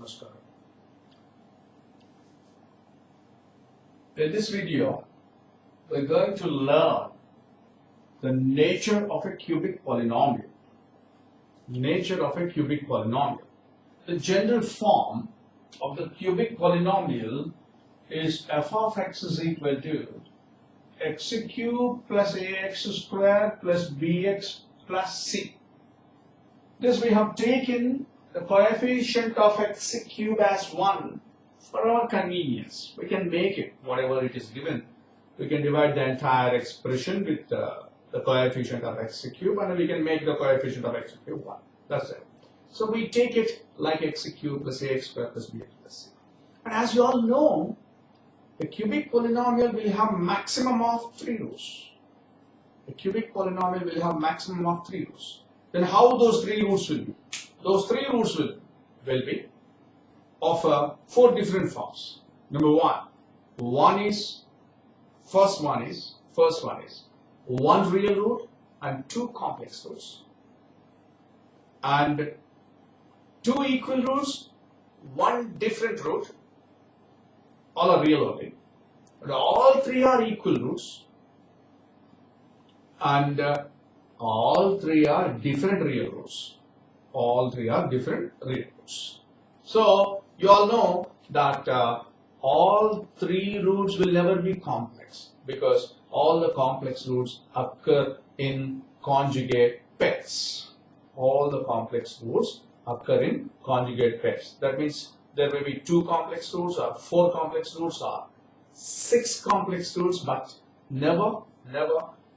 Namaskar. In this video, we're going to learn the nature of a cubic polynomial. Nature of a cubic polynomial. The general form of the cubic polynomial is f of x is equal to x cubed plus ax squared plus bx plus c. This we have taken the coefficient of x cubed as 1 for our convenience. We can make it whatever it is given. We can divide the entire expression with the coefficient of x cubed, and we can make the coefficient of x cubed 1. That's it. So we take it like x cubed plus ax squared plus bx plus c. And as you all know, the cubic polynomial will have maximum of 3 roots. The cubic polynomial will have maximum of 3 roots. Then how those 3 roots will be? Those 3 roots will be of 4 different forms. Number 1, first one is 1 real root and 2 complex roots, and 2 equal roots, 1 different root. All are real only, but all 3 are equal roots, and all 3 are different real roots. All 3 are different real roots. So you all know that all 3 roots will never be complex, because all the complex roots occur in conjugate pairs. All the complex roots occur in conjugate pairs. That means there may be 2 complex roots or 4 complex roots or 6 complex roots, but never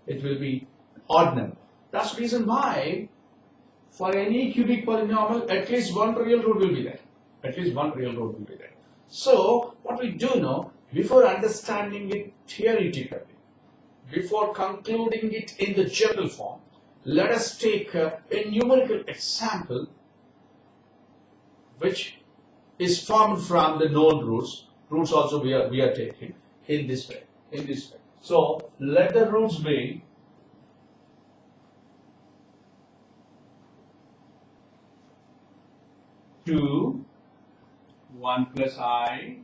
it will be odd number. That's the reason why for any cubic polynomial at least 1 real root will be there. At least 1 real root will be there. So what we do now, before understanding it theoretically, before concluding it in the general form, let us take a numerical example which is formed from the known roots. Roots also we are taking in this way. So let the roots be 2, 1 plus I,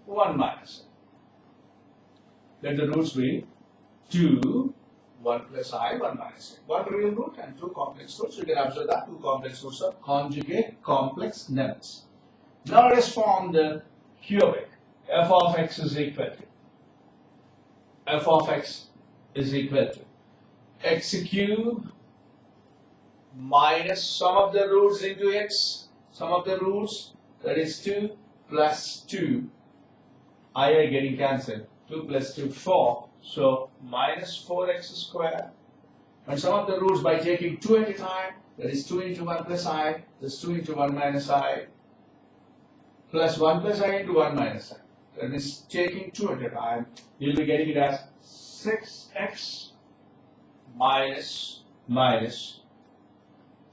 1 minus I. Let the roots be 2, 1 plus I, 1 minus I. 1 real root and 2 complex roots. You can observe that 2 complex roots are conjugate complex numbers. Now let us form the cubic. F of x is equal to x cubed minus sum of the roots into x. Sum of the roots, that is 2 plus 2. I are getting cancelled. 2 plus 2, 4. So minus 4x squared. And sum of the roots by taking 2 at a time, that is 2 into 1 plus I, that's 2 into 1 minus I, plus 1 plus I into 1 minus I. That is taking 2 at a time, you'll be getting it as 6x minus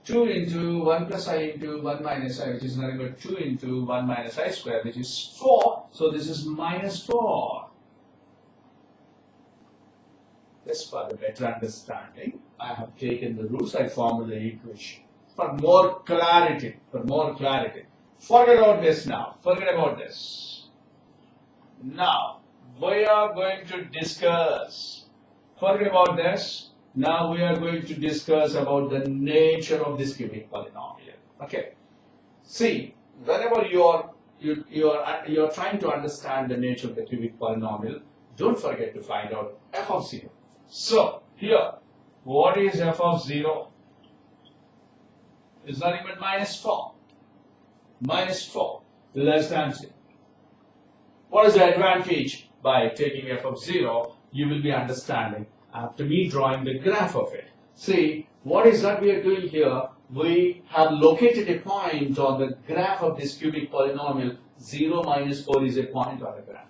2 into 1 plus I into 1 minus I, which is nothing but 2 into 1 minus I square, which is 4. So this is minus 4. Just for the better understanding, I have taken the roots, I formed the equation. For more clarity. Forget about this now. Now, we are going to discuss. Forget about this. Now we are going to discuss about the nature of this cubic polynomial. Okay. See, whenever you are trying to understand the nature of the cubic polynomial, don't forget to find out f of 0. So here, what is f of 0? It's nothing but minus 4. Minus 4 less than 0. What is the advantage? By taking f of 0, you will be understanding after me drawing the graph of it. See, what is that we are doing here? We have located a point on the graph of this cubic polynomial. 0 minus 4 is a point on the graph.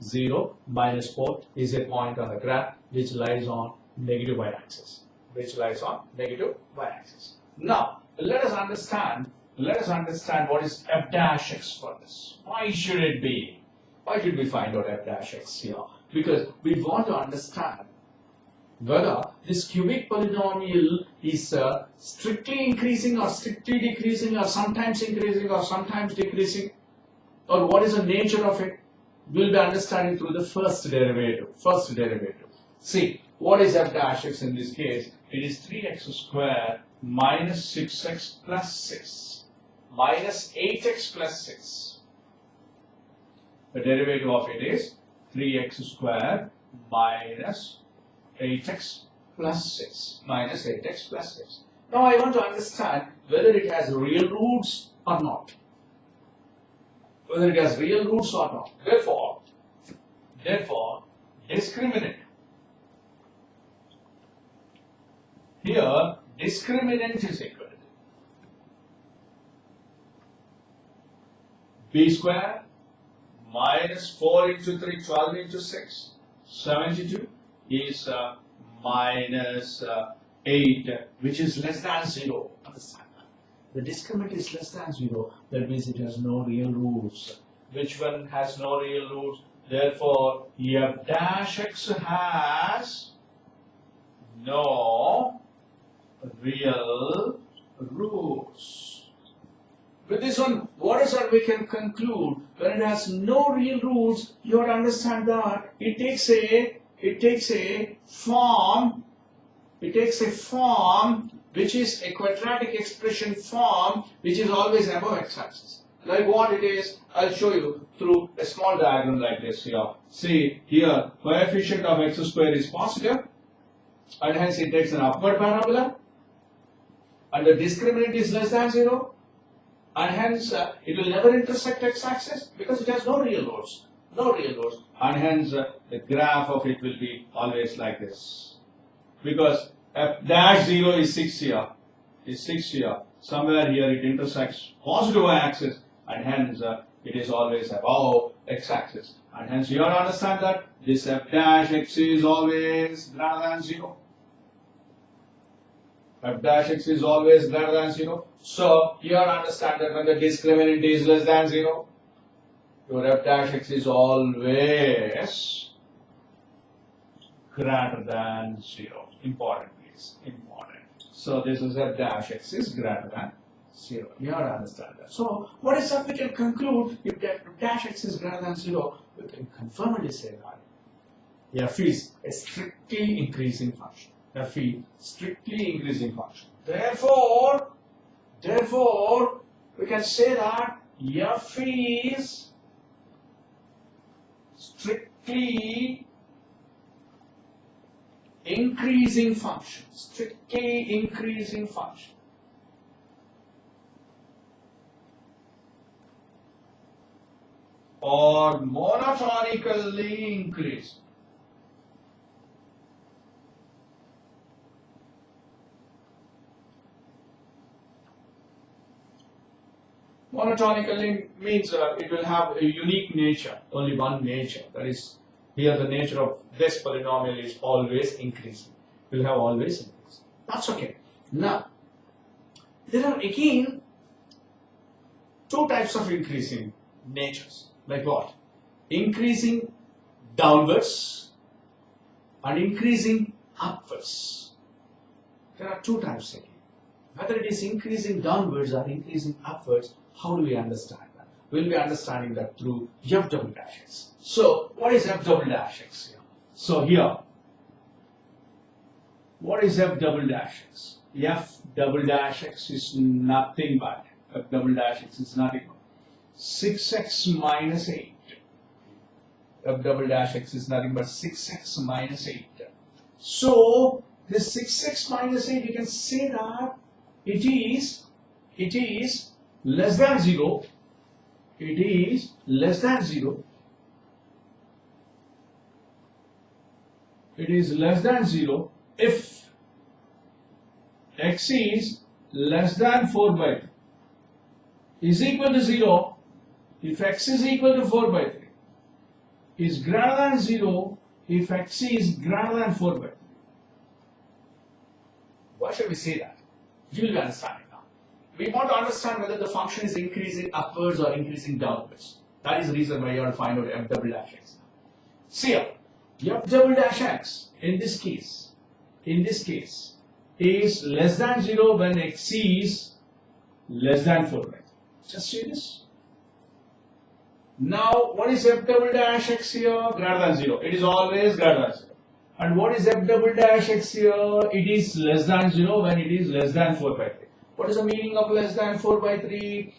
0 minus 4 is a point on the graph which lies on negative y-axis. Now, let us understand what is f dash x for this. Why should it be? Why should we find out f dash x here? Because we want to understand whether this cubic polynomial is strictly increasing or strictly decreasing or sometimes increasing or sometimes decreasing, or what is the nature of it, we'll be understanding through the first derivative. See, what is f dash x in this case? It is 3x square minus 6x plus 6 minus 8x plus 6. The derivative of it is 3x square minus 8x plus 6 minus 8x plus 6. Now I want to understand whether it has real roots or not. Therefore, discriminant. Here, discriminant is equal to b square minus 4 into 3, 12 into 6, 72 is minus 8, which is less than 0. Understand that? The discriminant is less than 0, that means it has no real roots. Which one has no real roots? Therefore, f dash x has no real roots. With this one, what is that we can conclude? When it has no real roots, you have to understand that it takes a form which is a quadratic expression form which is always above x-axis. Like what it is, I'll show you through a small diagram like this here. See here, coefficient of x square is positive, and hence it takes an upward parabola, and the discriminant is less than 0, and hence it will never intersect x-axis because it has no real roots, and hence the graph of it will be always like this. Because f dash 0 is 6 here, somewhere here it intersects positive axis, and hence it is always above x-axis, and hence you have to understand that this f dash x is always greater than 0. F dash x is always greater than 0. So you have to understand that when the discriminant is less than 0, your f dash x is always greater than 0. Important, please. Important. So this is f dash x is greater than 0. You have to understand that. So what is that we can conclude? If f dash x is greater than 0, we can confirmably say that f is a strictly increasing function. F is strictly increasing function. Therefore, we can say that f is strictly increasing function. Or monotonically increasing. Monotonically means it will have a unique nature, only one nature. That is, here the nature of this polynomial is always increasing. It will have always increasing. That's okay. Now, there are again two types of increasing natures. Like what? Increasing downwards and increasing upwards. There are two types again. Whether it is increasing downwards or increasing upwards, how do we understand that? We'll be understanding that through f double dash x. So, what is f double dash x here? So here, what is f double dash x? F double dash x is nothing but, 6x minus 8. F double dash x is nothing but 6x minus 8. So, this 6x minus 8, you can say that it is less than 0. It is less than 0. It is less than 0 if x is less than 4 by 3. Is equal to 0 if x is equal to 4 by 3. Is greater than 0 if x is greater than 4 by 3. Why should we say that? You will be understanding now. We want to understand whether the function is increasing upwards or increasing downwards. That is the reason why you have to find out f double dash x. See here, f double dash x in this case in this case is less than 0 when x is less than 4 by 3. Just see this. Now, what is f double dash x here? Greater than 0. It is always greater than 0. And what is f double dash x here? It is less than 0 when it is less than 4 by 3. What is the meaning of less than 4 by 3?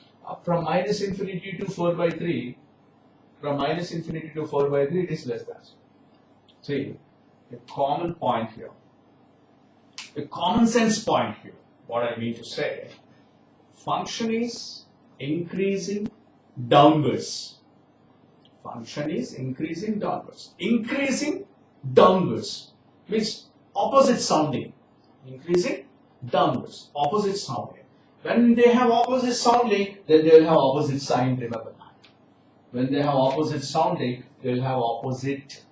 From minus infinity to 4 by 3, from minus infinity to 4 by 3, it is less than 0. See, a common point here, a common sense point here. What I mean to say, function is increasing downwards. Function is increasing downwards. Increasing downwards means opposite sounding. Increasing downwards, opposite sounding. When they have opposite sounding, then they will have opposite sign, remember that. When they have opposite sounding, they will have opposite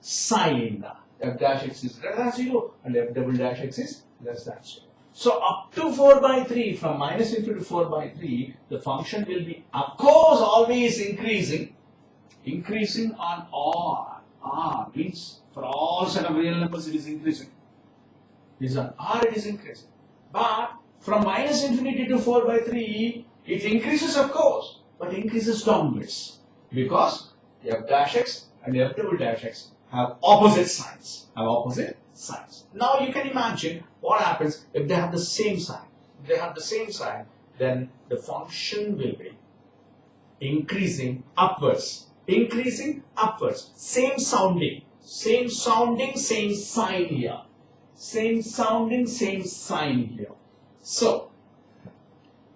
sign. F dash x is greater than 0 and f double dash x is less than 0. So up to 4 by 3, from minus infinity to 4 by 3, the function will be, of course, always increasing. Increasing on R. R means for all set of real numbers it is increasing. Is on R it is increasing. But from minus infinity to 4 by 3, it increases, of course, but increases downwards. Because f dash x and f double dash x have opposite signs. Now you can imagine what happens if they have the same sign. If they have the same sign, then the function will be increasing upwards. Increasing upwards. Same sounding, same sign here. Same sounding, same sign here. So,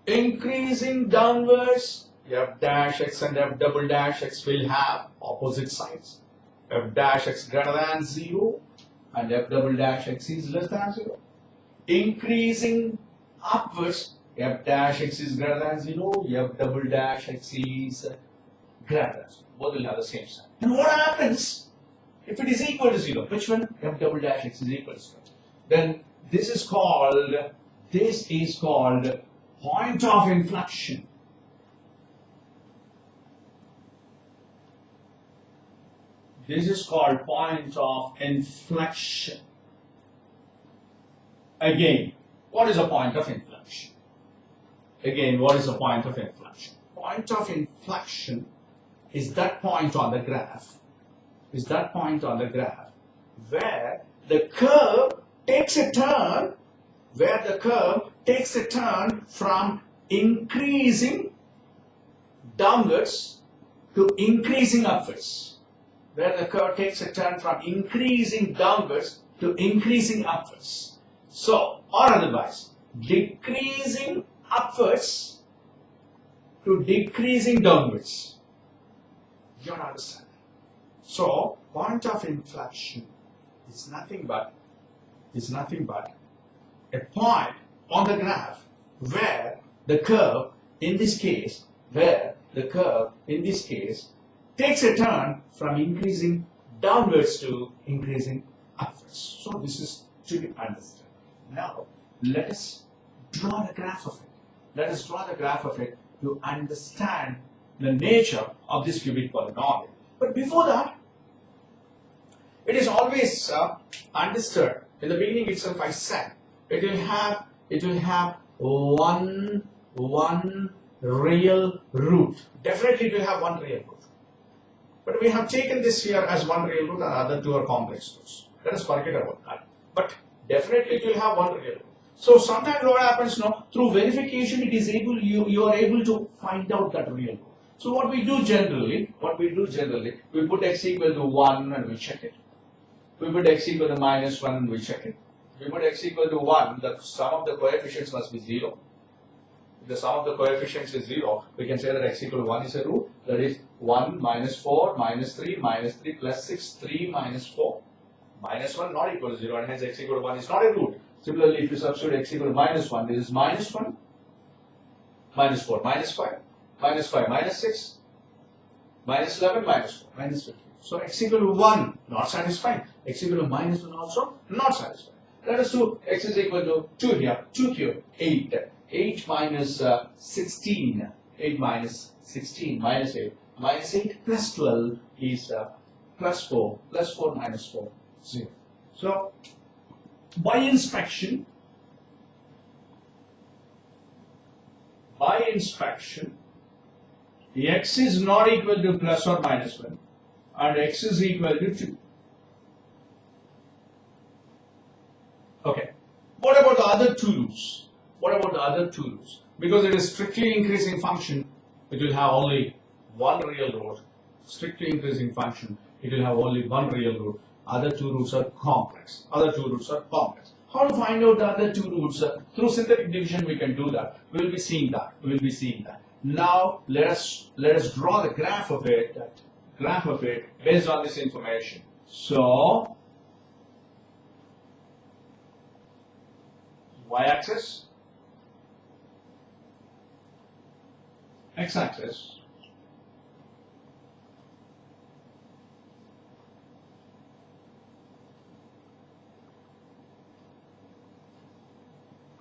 increasing downwards, f dash x and f double dash x will have opposite signs. F dash x greater than 0 and f double dash x is less than 0. Increasing upwards, f dash x is greater than 0, f double dash x is greater than 0. Both will have the same sign. And what happens if it is equal to 0? Which one? F double dash x is equal to 0. Then this is called point of inflection. This is called point of inflection. Again, what is a point of inflection? Again, what is a point of inflection? Point of inflection is that point on the graph. Is that point on the graph where the curve takes a turn, from increasing downwards to increasing upwards. Where the curve takes a turn from increasing downwards to increasing upwards. So, or otherwise, decreasing upwards to decreasing downwards. You don't understand. So, point of inflection is nothing but a point on the graph where the curve in this case takes a turn from increasing downwards to increasing upwards. So this is to be understood. Now let us draw the graph of it. To understand the nature of this cubic polynomial. But before that, it is always understood. In the beginning itself, I said it will have one real root. Definitely, it will have one real root. But we have taken this here as one real root, and other two are complex roots. Let us forget about that. But definitely, it will have one real root. So sometimes what happens now, through verification, you are able to find out that real root. So what we do generally, we put x equal to 1 and we check it. We put x equal to minus 1 and we check it. We put x equal to 1, the sum of the coefficients must be 0. If the sum of the coefficients is 0, we can say that x equal to 1 is a root. That is 1 minus 4 minus 3 plus 6, 3 minus 4. Minus 1 not equal to 0, and hence x equal to 1 is not a root. Similarly, if you substitute x equal to minus 1, this is minus 1, minus 4, minus 5, minus 5, minus 6, minus 11, minus 4, minus 15. So x equal to 1, not satisfying. X equal to minus 1 also, not satisfying. Let us do x is equal to 2 here, 2 cube, 8. 8 minus 16, 8 minus 16, minus 8. Minus 8 plus 12 is plus 4 minus 4, 0. So, by inspection, x is not equal to plus or minus 1 and x is equal to 2. Okay. What about the other two roots? Because it is strictly increasing function, it will have only one real root. Strictly increasing function, it will have only one real root. Other two roots are complex. How to find out the other two roots? Through synthetic division we can do that. We will be seeing that. Now let us draw the graph of it based on this information. So y-axis, x-axis,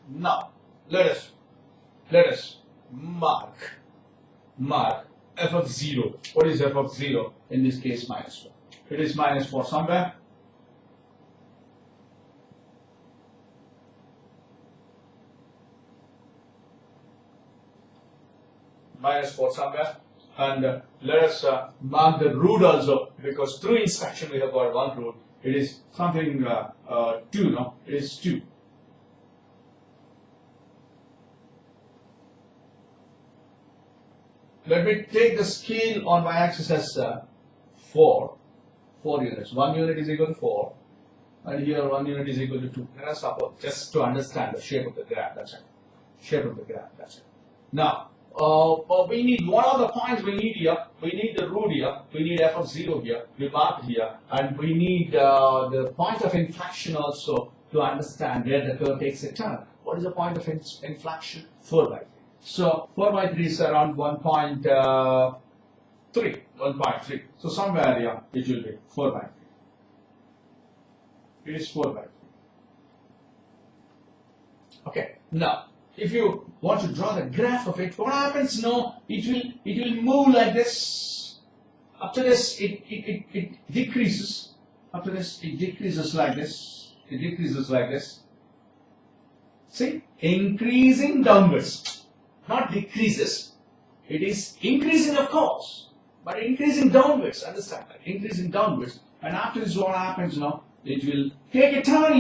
now let us mark f of 0. What is f of 0? In this case minus 4. It is minus 4 somewhere. And let us mark the root also, because through inspection we have got one root. It is something 2, no? It is 2. Let me take the scale on y-axis as 4 units. 1 unit is equal to 4, and here 1 unit is equal to 2. Let us suppose, just to understand the shape of the graph, that's it. Now, we need one of the points we need here. We need the root here. We need f of 0 here. We mark here, and we need the point of inflection also to understand where the curve takes a turn. What is the point of inflection? 4 by 3. So 4 by 3 is around 1.3. So somewhere here it will be 4 by 3. It is 4 by 3. Okay. Now, if you want to draw the graph of it, what happens now? It will move like this. After this, it decreases. After this, it decreases like this. See, increasing downwards, not decreases. It is increasing, of course, but increasing downwards. Understand that? Increasing downwards. And after this, what happens now? It will take a turn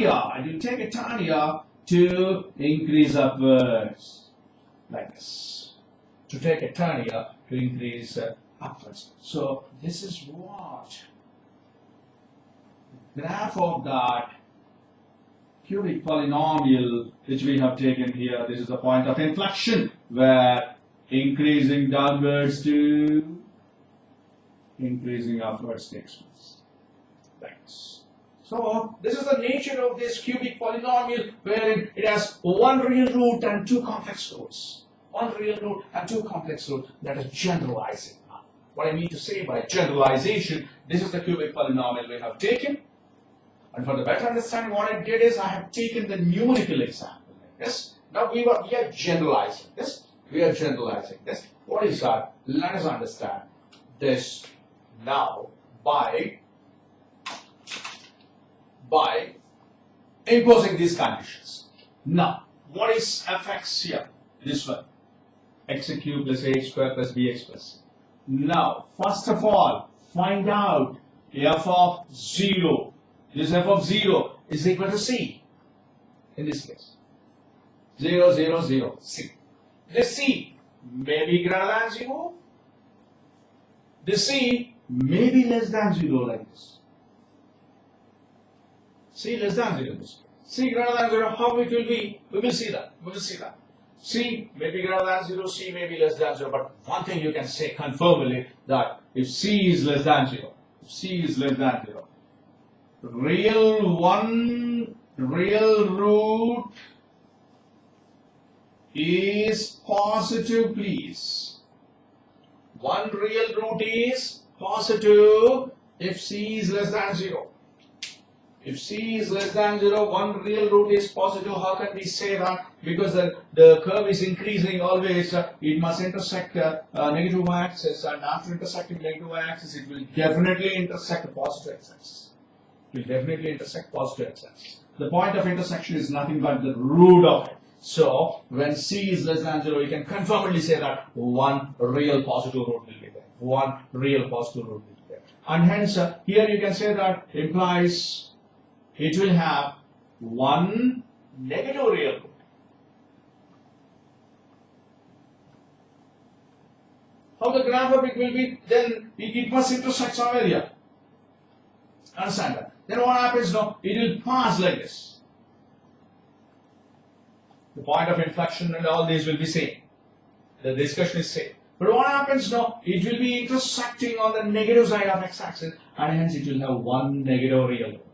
here. To increase upwards, like this. To take a turn here to increase upwards. So this is what the graph of that cubic polynomial which we have taken here. This is the point of inflection where increasing downwards to increasing upwards takes place. Like this. So this is the nature of this cubic polynomial, wherein it has one real root and two complex roots. That is generalizing. What I mean to say by generalization, this is the cubic polynomial we have taken. And for the better understanding, what I did is I have taken the numerical example like this. Now we are generalizing this. What is that? Let us understand this now by imposing these conditions. Now, what is fx here? This one. X cubed plus ax squared plus bx plus c. Now, first of all, find out f of 0. This f of 0 is equal to c. In this case. 0, 0, 0, c. This c may be greater than 0. This c may be less than 0 like this. C less than 0 in this case. C greater than 0, how it will be? We will see that. C may be greater than 0, C may be less than 0, but one thing you can say confirmably that if C is less than 0, real root is positive, please. One real root is positive if C is less than 0. If C is less than 0, one real root is positive. How can we say that? Because the curve is increasing always. It must intersect negative y-axis, and after intersecting negative y-axis, it will definitely intersect the positive x-axis. The point of intersection is nothing but the root of it. So when C is less than 0, you can confirmedly say that one real positive root will be there. One real positive root will be there. And hence, here you can say that implies it will have one negative real root. How the graph of it will be, then it must intersect somewhere here. Understand that? Then what happens now? It will pass like this. The point of inflection and all these will be same. The discussion is same. But what happens now? It will be intersecting on the negative side of x-axis, and hence it will have one negative real root.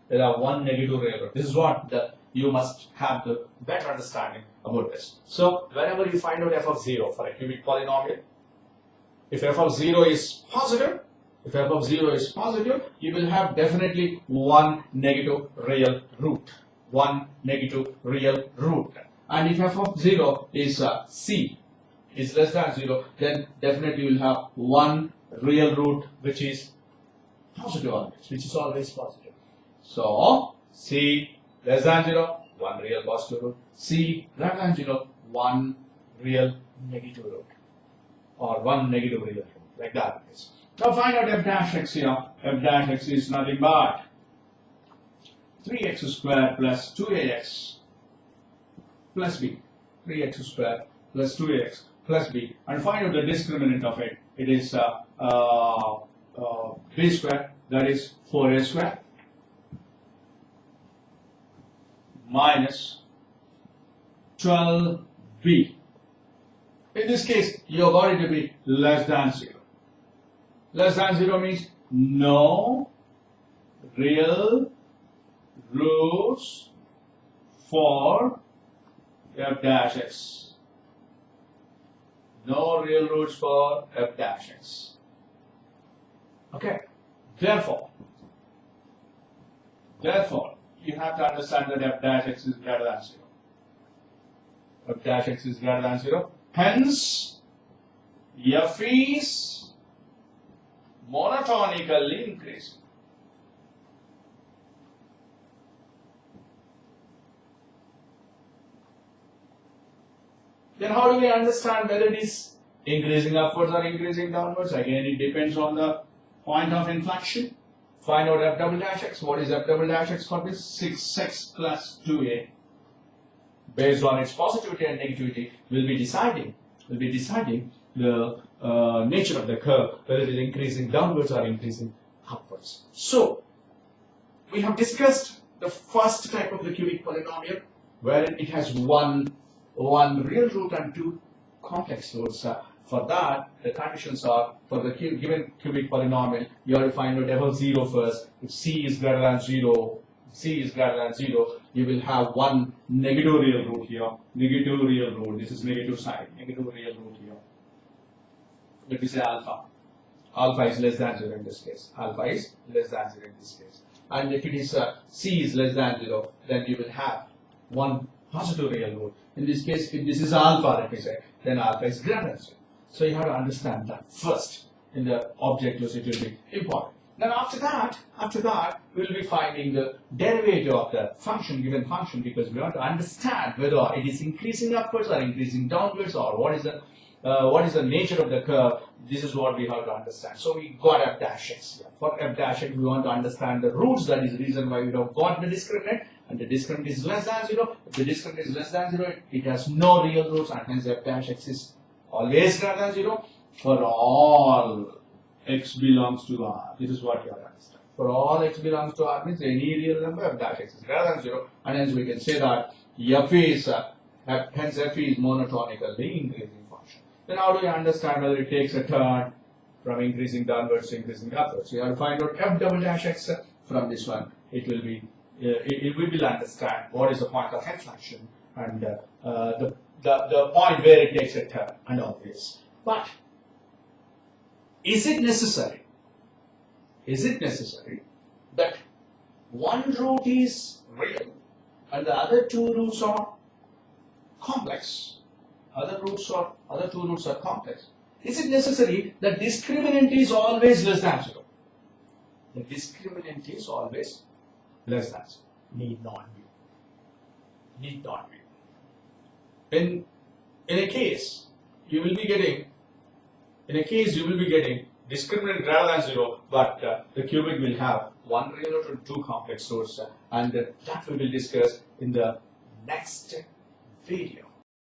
There are one negative real root. This is what you must have the better understanding about this. So whenever you find out f of 0 for a cubic polynomial, if f of 0 is positive, you will have definitely one negative real root. One negative real root. And if f of 0 is C is less than 0, then definitely you will have one real root which is positive always, which is always positive. So C less than 0, one real positive root. C greater than 0, one real negative root. Or one negative real root. Like that it is. Now find out f dash x here. F dash x is nothing but 3x squared plus 2ax plus b. 3x squared plus 2ax plus b. And find out the discriminant of it. It is b squared, that is 4a squared minus 12b. In this case, you have got it to be less than 0. Less than 0 means no real roots for f dash x. No real roots for f dash x. Okay. Therefore, you have to understand that f dash x is greater than 0. F dash x is greater than 0. Hence, f is monotonically increasing. Then how do we understand whether it is increasing upwards or increasing downwards? Again, it depends on the point of inflection. Find out f double dash x. What is f double dash x for this? 6x plus 2a. Based on its positivity and negativity, will be deciding the nature of the curve, whether it is increasing downwards or increasing upwards. So, we have discussed the first type of the cubic polynomial, wherein it has one real root and two complex roots. For that, the conditions are, for the given cubic polynomial, you have to find out f of 0 first. If c is greater than 0, you will have one negative real root here. Negative real root. This is negative side. Negative real root here. Let me say alpha. Alpha is less than 0 in this case. Alpha is less than 0 in this case. And if it is c is less than 0, then you will have one positive real root. In this case, if this is alpha, let me say, then alpha is greater than 0. So you have to understand that first in the objectives. It will be important. Then after that, we will be finding the derivative of the function, given function, because we want to understand whether it is increasing upwards or increasing downwards, or what is the nature of the curve. This is what we have to understand. So we got f dash x here. For f dash x, we want to understand the roots. That is the reason why we have got the discriminant, and the discriminant is less than 0. If the discriminant is less than 0, it has no real roots, and hence f dash x is always greater than 0 for all x belongs to R. This is what you have to understand. For all x belongs to R means any real number, f dash x is greater than 0, and hence we can say that f is hence f is monotonically increasing function. Then how do you understand whether it takes a turn from increasing downwards to increasing upwards? So you have to find out f double dash x from this one. It will be we will understand what is the point of inflection and the point where it takes a turn and all this. But is it necessary that one root is real and the other two roots are complex? Other two roots are complex. Is it necessary that discriminant is always less than 0? The discriminant is always less than 0. Need not be. Need not be. In a case, you will be getting discriminant greater than 0, but the cubic will have one real or two complex roots, and that we will discuss in the next video.